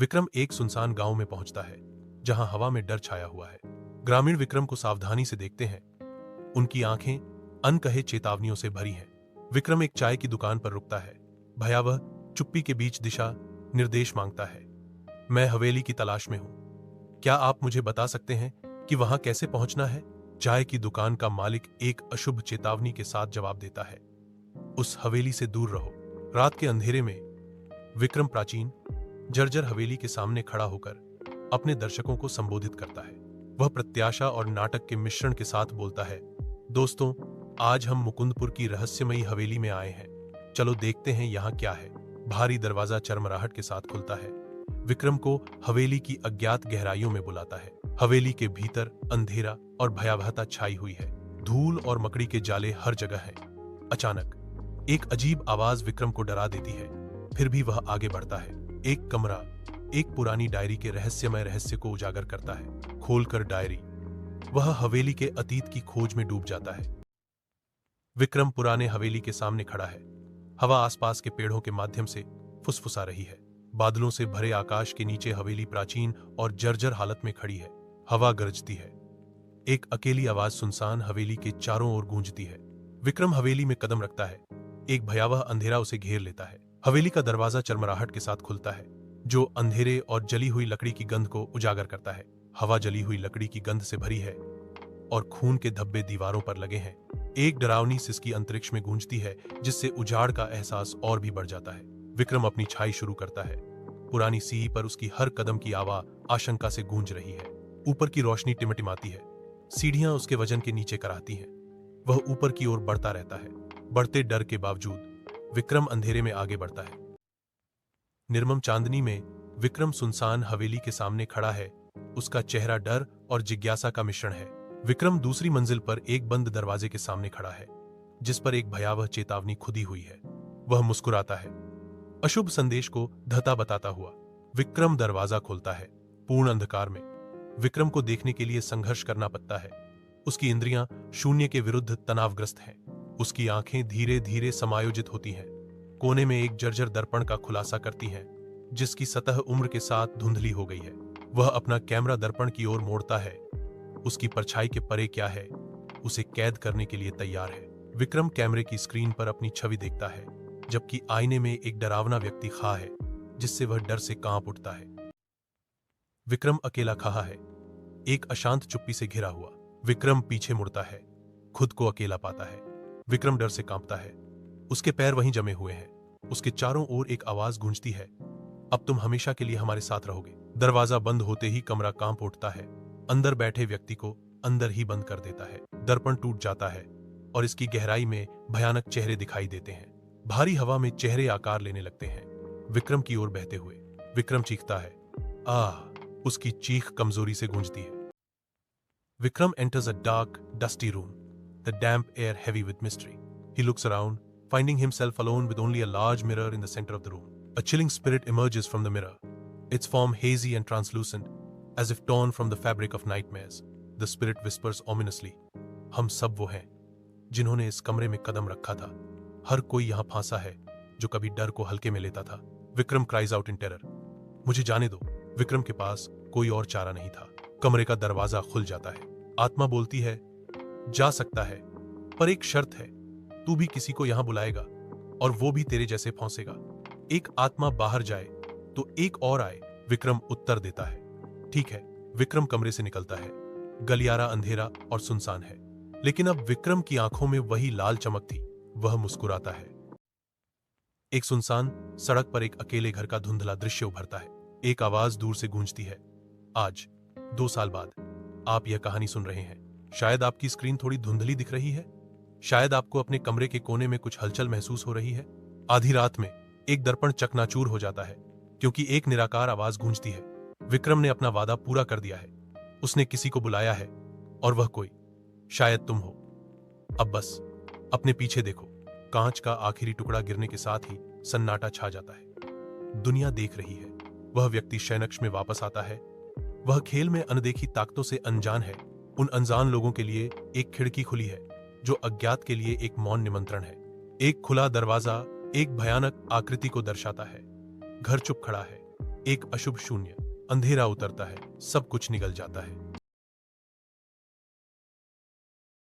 विक्रम एक सुनसान गांव में पहुंचता है जहां हवा में डर छाया हुआ है। ग्रामीण विक्रम को सावधानी से देखते हैं। उनकी आंखें अनकहे चेतावनियों से भरी हैं। विक्रम एक चाय की दुकान पर रुकता है। भयावह चुप्पी के बीच दिशा निर्देश मांगता है। मैं हवेली की तलाश में हूं। क्या आप मुझे बता सकते हैं कि वहां कैसे पहुंचना है? चाय की दुकान का मालिक एक अशुभ चेतावनी के साथ जवाब देता है, उस हवेली से दूर रहो। रात के अंधेरे में विक्रम प्राचीन जर्जर हवेली के सामने खड़ा होकर अपने दर्शकों को संबोधित करता है। वह प्रत्याशा और नाटक के मिश्रण के साथ बोलता है, दोस्तों, आज हम मुकुंदपुर की रहस्यमयी हवेली में आए हैं। चलो देखते हैं यहाँ क्या है। भारी दरवाजा चरमराहट के साथ खुलता है। विक्रम को हवेली की अज्ञात गहराइयों में बुलाता है। हवेली के भीतर अंधेरा और भयावहता छाई हुई है। धूल और मकड़ी के जाले हर जगह हैं। अचानक एक अजीब आवाज विक्रम को डरा देती है। फिर भी वह आगे बढ़ता है। एक कमरा एक पुरानी डायरी के रहस्यमय रहस्य को उजागर करता है। खोलकर डायरी, वह हवेली के अतीत की खोज में डूब जाता है। विक्रम पुराने हवेली के सामने खड़ा है। हवा आसपास के पेड़ों के माध्यम से फुसफुसा रही है। बादलों से भरे आकाश के नीचे हवेली प्राचीन और जर्जर हालत में खड़ी है। हवा गरजती है। एक अकेली आवाज सुनसान हवेली के चारों ओर गूंजती है। विक्रम हवेली में कदम रखता है। एक भयावह अंधेरा उसे घेर लेता है। हवेली का दरवाजा चरमराहट के साथ खुलता है, जो अंधेरे और जली हुई लकड़ी की गंध को उजागर करता है। हवा जली हुई लकड़ी की गंध से भरी है और खून के धब्बे दीवारों पर लगे हैं। एक डरावनी सिसकी अंतरिक्ष में गूंजती है, जिससे उजाड़ का एहसास और भी बढ़ जाता है। विक्रम अपनी छाई शुरू करता है। पुरानी सीढ़ी पर उसकी हर कदम की आवाज आशंका से गूंज रही है। ऊपर की रोशनी टिमटिमाती है। सीढ़ियां उसके वजन के नीचे कराती हैं। वह ऊपर की ओर बढ़ता रहता है। बढ़ते डर के बावजूद विक्रम अंधेरे में आगे बढ़ता है। निर्मम चांदनी में विक्रम सुनसान हवेली के सामने खड़ा है। उसका चेहरा डर और जिज्ञासा का मिश्रण है। विक्रम दूसरी मंजिल पर एक बंद दरवाजे के सामने खड़ा है, जिस पर एक भयावह चेतावनी खुदी हुई है। वह मुस्कुराता है, अशुभ संदेश को धता बताता हुआ। विक्रम दरवाजा खोलता है। पूर्ण अंधकार में विक्रम को देखने के लिए संघर्ष करना पड़ता है। उसकी इंद्रियां शून्य के विरुद्ध तनावग्रस्त हैं। उसकी आंखें धीरे धीरे समायोजित होती हैं। कोने में एक जर्जर दर्पण का खुलासा करती हैं, जिसकी सतह उम्र के साथ धुंधली हो गई है। वह अपना कैमरा दर्पण की ओर मोड़ता है। उसकी परछाई के परे क्या है, उसे कैद करने के लिए तैयार है। विक्रम कैमरे की स्क्रीन पर अपनी छवि देखता है, जबकि आईने में एक डरावना व्यक्ति खड़ा है, जिससे वह डर से कांप उठता है। विक्रम अकेला खड़ा है, एक अशांत चुप्पी से घिरा हुआ। विक्रम पीछे मुड़ता है, खुद को अकेला पाता है। विक्रम डर से कांपता है। उसके पैर वहीं जमे हुए हैं। उसके चारों ओर एक आवाज गूंजती है, अब तुम हमेशा के लिए हमारे साथ रहोगे। दरवाजा बंद होते ही कमरा कांप उठता है। अंदर बैठे व्यक्ति को अंदर ही बंद कर देता है। दर्पण टूट जाता है और इसकी गहराई में भयानक चेहरे दिखाई देते हैं। भारी हवा में चेहरे आकार लेने लगते हैं, विक्रम की ओर बहते हुए। विक्रम चीखता है, आह! उसकी चीख कमजोरी से गूंजती है। Vikram enters a dark, dusty room, the damp air heavy with mystery. He looks around, finding himself alone with only a large mirror in the center of the room. A chilling spirit emerges from the mirror, its form hazy and translucent, as if torn from the fabric of nightmares. The spirit whispers ominously, हम सब वो हैं जिन्होंने इस कमरे में कदम रखा था। हर कोई यहाँ फांसा है जो कभी डर को हल्के में लेता था। Vikram cries out in terror, मुझे जाने दो। विक्रम के पास कोई और चारा नहीं था। कमरे का दरवाजा खुल जाता है। आत्मा बोलती है, जा सकता है, पर एक शर्त है, तू भी किसी को यहां बुलाएगा और वो भी तेरे जैसे फंसेगा। एक आत्मा बाहर जाए तो एक और आए। विक्रम उत्तर देता है, ठीक है। विक्रम कमरे से निकलता है। गलियारा अंधेरा और सुनसान है, लेकिन अब विक्रम की आंखों में वही लाल चमक थी। वह मुस्कुराता है। एक सुनसान सड़क पर एक अकेले घर का धुंधला दृश्य उभरता है। एक आवाज दूर से गूंजती है, आज 2 साल बाद आप यह कहानी सुन रहे हैं। शायद आपकी स्क्रीन थोड़ी धुंधली दिख रही है। शायद आपको अपने कमरे के कोने में कुछ हलचल महसूस हो रही है। आधी रात में एक दर्पण चकनाचूर हो जाता है, क्योंकि एक निराकार आवाज गूंजती है। विक्रम ने अपना वादा पूरा कर दिया है। उसने किसी को बुलाया है और वह कोई शायद तुम हो। अब बस अपने पीछे देखो। कांच का आखिरी टुकड़ा गिरने के साथ ही सन्नाटा छा जाता है। दुनिया देख रही है। वह व्यक्ति शयनकक्ष में वापस आता है। वह खेल में अनदेखी ताकतों से अनजान है। उन अनजान लोगों के लिए एक खिड़की खुली है, जो अज्ञात के लिए एक मौन निमंत्रण है। एक खुला दरवाजा एक भयानक आकृति को दर्शाता है। घर चुप खड़ा है। एक अशुभ शून्य, अंधेरा उतरता है, सब कुछ निगल जाता है।